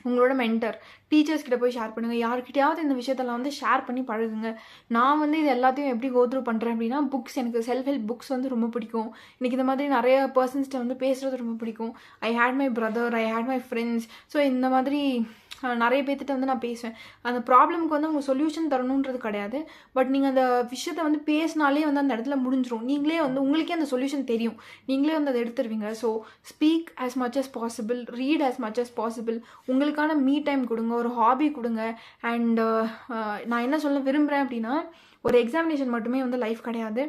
உங்களோட மென்டர், டீச்சர்ஸ் கிட்ட போய் ஷேர் பண்ணுங்கள். யார்கிட்டையாவது இந்த விஷயத்தெல்லாம் வந்து ஷேர் பண்ணி பழகுங்க. நான் வந்து இது எல்லாத்தையும் எப்படி கோத்ரூ பண்ணுறேன் அப்படின்னா, புக்ஸ், எனக்கு செல்ஃப் ஹெல்ப் புக்ஸ் வந்து ரொம்ப பிடிக்கும். எனக்கு இந்த மாதிரி நிறைய பர்சன்ஸ்கிட்ட வந்து பேசுகிறது ரொம்ப பிடிக்கும். I hate my brother, I hate my friends. So இந்த மாதிரி நிறைய பேர்த்திட்ட வந்து நான் பேசுவேன். அந்த ப்ராப்ளமுக்கு வந்து அவங்க சொல்யூஷன் தரணுன்றது கிடையாது. பட் நீங்கள் அந்த விஷயத்தை வந்து பேசினாலே வந்து அந்த இடத்துல முடிஞ்சிடும். நீங்களே வந்து உங்களுக்கே அந்த சொல்யூஷன் தெரியும். நீங்களே வந்து அதை எடுத்துருவீங்க. So speak as much as possible, read as much as possible. உங்களுக்கான மீ டைம் கொடுங்க, ஒரு ஹாபி கொடுங்க. அண்ட் நான் என்ன சொல்ல விரும்புகிறேன் அப்படின்னா, ஒரு எக்ஸாமினேஷன் மட்டுமே வந்து லைஃப் கிடையாது.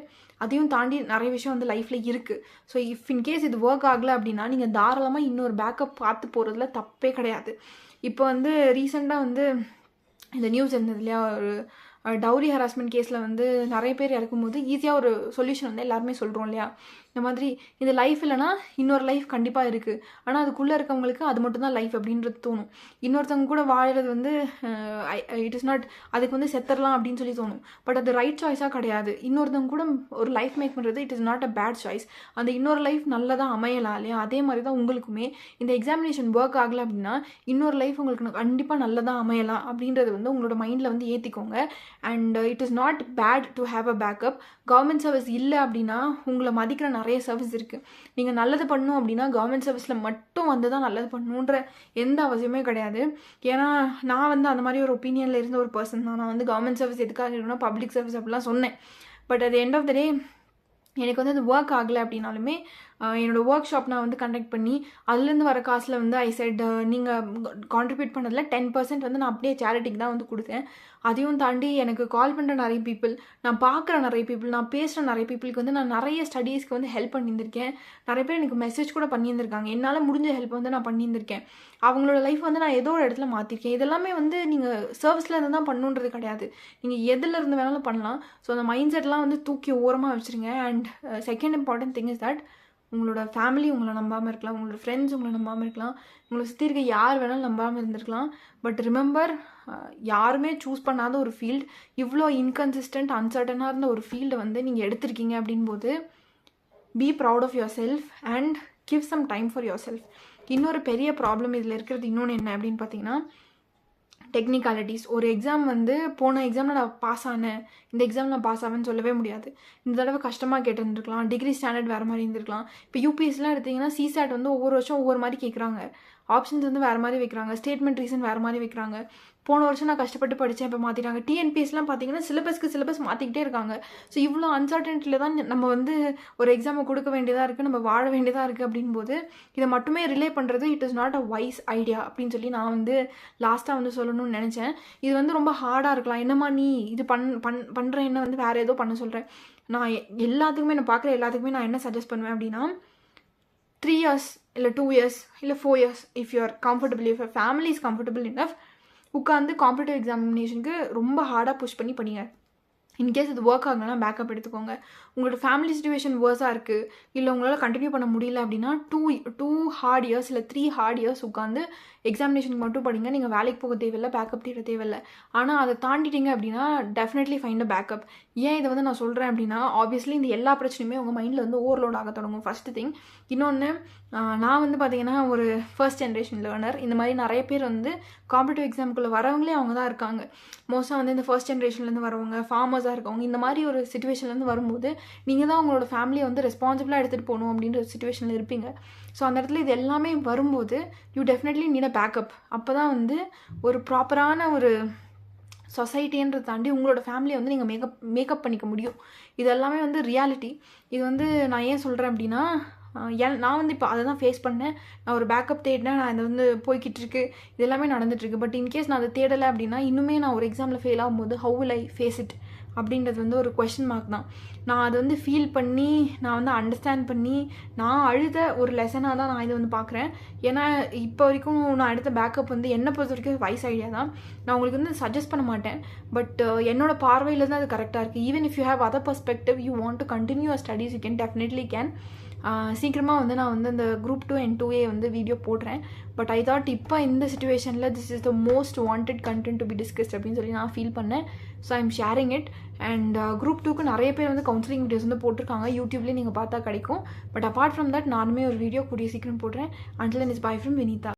அதையும் தாண்டி நிறைய விஷயம் வந்து லைஃப்பில் இருக்குது. ஸோ இஃப் இன்கேஸ் இது ஒர்க் ஆகலை அப்படின்னா நீங்கள் தாராளமாக இன்னொரு பேக்கப் பார்த்து போகிறதுல தப்பே கிடையாது. இப்போ வந்து ரீசெண்டாக வந்து இந்த நியூஸ் இருந்தது இல்லையா, ஒரு டவுரி ஹராஸ்மெண்ட் கேஸில் வந்து நிறைய பேர் இறக்கும்போது ஈஸியாக ஒரு சொல்யூஷன் வந்து எல்லாருமே சொல்கிறோம் இல்லையா, இந்த மாதிரி இந்த லைஃப் இல்லைனா இன்னொரு லைஃப் கண்டிப்பாக இருக்குது. ஆனால் அதுக்குள்ளே இருக்கவங்களுக்கு அது மட்டும்தான் லைஃப் அப்படின்றது தோணும். இன்னொருத்தவங்க கூட வாழறது வந்து இட் இஸ் நாட், அதுக்கு வந்து செத்துடலாம் அப்படின்னு சொல்லி தோணும். பட் அது ரைட் சாய்ஸாக கிடையாது. இன்னொருத்தவங்க கூட ஒரு லைஃப் மேக் பண்ணுறது it is not a bad choice. அந்த இன்னொரு லைஃப் நல்லதாக அமையலாம் இல்லையா, அதே மாதிரி தான் உங்களுக்குமே இந்த எக்ஸாமினேஷன் ஒர்க் ஆகலை அப்படின்னா இன்னொரு லைஃப் உங்களுக்கு கண்டிப்பாக நல்லதாக அமையலாம் அப்படின்றது வந்து உங்களோட மைண்டில் வந்து ஏற்றிக்கோங்க. And it is not bad to have a backup. Government service இல்லை அப்படின்னா உங்களை மதிக்கிற நிறைய சர்வீஸ் இருக்குது. நீங்கள் நல்லது பண்ணணும் அப்படின்னா கவர்மெண்ட் சர்வீஸில் மட்டும் வந்து தான் நல்லது பண்ணணுன்ற எந்த அவசியமே கிடையாது. ஏன்னா நான் வந்து அந்த மாதிரி ஒரு ஒப்பீனியனில் இருந்த ஒரு பர்சன் தான். நான் வந்து கவர்மெண்ட் சர்வீஸ் எதுக்காக இருக்கணும், பப்ளிக் சர்வீஸ் அப்படிலாம் சொன்னேன். But at the end of the day எனக்கு வந்து அது ஒர்க் ஆகலை அப்படின்னாலுமே என்னோடய ஒர்க் ஷாப் நான் வந்து கண்டக்ட் பண்ணி அதுலேருந்து வர காசில் வந்து ஐ செட் நீங்கள் கான்ட்ரிபியூட் பண்ணதில் 10% வந்து நான் அப்படியே சேரிட்டிக்கு தான் வந்து கொடுத்தேன். அதையும் தாண்டி எனக்கு கால் பண்ணுற நிறைய பீப்புள், நான் பார்க்குற நிறைய பீப்புள், நான் பேசுகிற நிறைய பீப்புளுக்கு வந்து நான் நிறைய ஸ்டடீஸ்க்கு வந்து ஹெல்ப் பண்ணியிருந்திருக்கேன். நிறைய பேர் எனக்கு மெசேஜ் கூட பண்ணியிருந்திருக்காங்க. என்னால் முடிஞ்ச ஹெல்ப் வந்து நான் பண்ணியிருந்திருக்கேன். அவங்களோட லைஃப் வந்து நான் ஏதோ ஒரு இடத்துல மாற்றிருக்கேன். இதெல்லாமே வந்து நீங்கள் சர்வீஸில் இருந்து தான் பண்ணணுன்றது கிடையாது. நீங்கள் எதில் இருந்து வேணாலும் பண்ணலாம். ஸோ அந்த மைண்ட் செட்லாம் வந்து தூக்கி ஓரமாக வச்சுருங்க. And second important thing is that உங்களோட ஃபேமிலி உங்களை நம்பாமல் இருக்கலாம், உங்களோட ஃப்ரெண்ட்ஸ் உங்களை நம்பாமல் இருக்கலாம், உங்களை சுற்றி இருக்க யார் வேணாலும் நம்பாமல் இருந்திருக்கலாம். பட் ரிமெம்பர், யாருமே சூஸ் பண்ணாத ஒரு ஃபீல்டு, இவ்வளோ இன்கன்சிஸ்டன்ட் அன்சர்டனாக இருந்த ஒரு ஃபீல்டை வந்து நீங்கள் எடுத்திருக்கீங்க அப்படின்போது be proud of yourself and give some time for yourself. இன்னொரு பெரிய ப்ராப்ளம் இதில் இருக்கிறது இன்னொன்று என்ன அப்படின்னு பார்த்தீங்கன்னா, டெக்னிக்காலிட்டிஸ். ஒரு எக்ஸாம் வந்து போன எக்ஸாமில் நான் பாஸ் ஆனேன், இந்த எக்ஸாமில் நான் பாஸ் ஆவேன்னு சொல்லவே முடியாது. இந்த தடவை கஷ்டமாக கேட்டுருந்துருக்கலாம், டிகிரி ஸ்டாண்டர்ட் வேறு மாதிரி இருந்திருக்கலாம். இப்போ யூபிஎஸ்சிலாம் எடுத்திங்கன்னா சிசாட் வந்து ஒவ்வொரு வருஷம் ஒவ்வொரு மாதிரி கேட்குறாங்க, ஆப்ஷன்ஸ் வந்து வேறு மாதிரி வைக்கிறாங்க, ஸ்டேட்மெண்ட் ரீசன் வேறு மாதிரி வைக்கிறாங்க. போன வருஷம் நான் கஷ்டப்பட்டு படித்தேன், இப்போ மாற்றிட்டாங்க. டிஎன்பிஎஸ்லாம் பார்த்தீங்கன்னா சிலபஸ் மாற்றிக்கிட்டே இருக்காங்க. ஸோ இவ்வளோ அன்சர்டன்ட்டியில் தான் நம்ம வந்து ஒரு எக்ஸாமை கொடுக்க வேண்டியதாக இருக்குது, நம்ம வாழ வேண்டியதாக இருக்குது. அப்படின்போது இதை மட்டுமே ரிலே பண்ணுறது it is not a wise idea அப்படின்னு சொல்லி நான் வந்து லாஸ்ட்டாக வந்து சொல்லணும்னு நினச்சேன். இது வந்து ரொம்ப ஹார்டாக இருக்கலாம். என்னம்மா நீ இது பண்ணுற என்ன வந்து வேறு ஏதோ பண்ண சொல்கிறேன். நான் எல்லாத்துக்குமே, நான் பார்க்குற எல்லாத்துக்குமே நான் என்ன சஜஸ்ட் பண்ணுவேன் அப்படின்னா, 3 years இல்லை 2 years இல்லை 4 years if you are comfortable, if your family is comfortable enough, உட்காந்து காம்படிட்டிவ் எக்ஸாமினேஷனுக்கு ரொம்ப ஹார்டாக புஷ் பண்ணி படிங்க. இன்கேஸ் இது ஒர்க் ஆகலைன்னா பேக்கப் எடுத்துக்கோங்க. உங்களோட ஃபேமிலி சிச்சுவேஷன் வேர்ஸாக இருக்குது, இல்லை உங்களால் கண்டினியூ பண்ண முடியல அப்படின்னா 2 hard years இல்லை 3 hard years உட்காந்து எக்ஸாமினேஷனுக்கு மட்டும் படிங்க, நீங்கள் வேலைக்கு போக தேவையில்லை, பேக்கப் தேட தேவையில்லை. ஆனால் அதை தாண்டிட்டீங்க அப்படின்னா டெஃபினெட்லி ஃபைண்ட் அ பேக்கப். ஏன் இதை வந்து நான் சொல்கிறேன் அப்படின்னா, ஆப்வியஸ்லி இந்த எல்லா பிரச்சனையுமே உங்கள் மைண்டில் வந்து ஓவர்லோட் ஆக தொடங்கும் ஃபஸ்ட்டு திங். இன்னொன்று, நான் வந்து பார்த்தீங்கன்னா ஒரு ஃபர்ஸ்ட் ஜென்ரேஷன் லேர்னர். இந்த மாதிரி நிறைய பேர் வந்து காம்படிட்டிவ் எக்ஸாமுக்குள்ளே வரவங்களே அவங்க தான் இருக்காங்க. மோஸ்ட்டாக வந்து இந்த ஃபர்ஸ்ட் ஜென்ரேஷன்லேருந்து வரவங்க, ஃபார்மர்ஸாக இருக்கவங்க, இந்த மாதிரி ஒரு சுச்சுவேஷன்லேருந்து வரும்போது நீங்கள் தான் உங்களோட ஃபேமிலியை வந்து ரெஸ்பான்சிபிளாக எடுத்துகிட்டு போகணும் அப்படின்ற ஒரு சுச்சுவேஷனில் இருப்பீங்க. ஸோ அந்த இடத்துல இது எல்லாமே வரும்போது you definitely need a backup. அப்போ தான் வந்து ஒரு ப்ராப்பரான ஒரு சொசைட்டின்றதை தாண்டி உங்களோட ஃபேமிலியை வந்து நீங்கள் மேக்கப் பண்ணிக்க முடியும். இது எல்லாமே வந்து ரியாலிட்டி. இது வந்து நான் ஏன் சொல்கிறேன் அப்படின்னா, நான் வந்து இப்போ அதை தான் ஃபேஸ் பண்ணேன். நான் ஒரு பேக்கப் தேடினேன், நான் இதை வந்து போய்கிட்டு இருக்கு, இது எல்லாமே நடந்துட்டுருக்கு. பட் இன்கேஸ் நான் அதை தேடலை அப்படின்னா இன்னுமே நான் ஒரு எக்ஸாமில் ஃபெயில் ஆகும்போது how will I face it அப்படின்றது வந்து ஒரு கொஷின் மார்க் தான். நான் அதை வந்து ஃபீல் பண்ணி, நான் வந்து அண்டர்ஸ்டாண்ட் பண்ணி, நான் அழுத ஒரு லெசனாக தான் நான் இதை வந்து பார்க்குறேன். ஏன்னா இப்போ வரைக்கும் நான் எடுத்த பேக்கப் வந்து என்னை பொறுத்த வரைக்கும் வைஸ் ஐடியா தான். நான் உங்களுக்கு வந்து சஜஸ்ட் பண்ண மாட்டேன். பட் என்னோட பார்வையில் தான் அது கரெக்டாக இருக்குது. Even if you have other perspective, you want to continue your studies, you can definitely can. சீக்கிரமாக வந்து நான் வந்து அந்த குரூப் 2 and 2A வந்து வீடியோ போடுறேன். பட் ஐ தாட் இப்போ இந்த சுச்சுவேஷனில் this is the most wanted content to be discussed அப்படின்னு சொல்லி நான் ஃபீல் பண்ணேன். So I am sharing it. And group 2க்கு நிறைய பேர் வந்து கவுன்சிலிங் வீடியோஸ் வந்து போட்டிருக்காங்க, யூடியூப்லேயே நீங்கள் பார்த்தா கிடைக்கும். பட் அப்பார்ட் ஃப்ரம் தட் நானுமே ஒரு வீடியோ கூடிய சீக்கிரம் போடுறேன். Until then is by from Vinitha.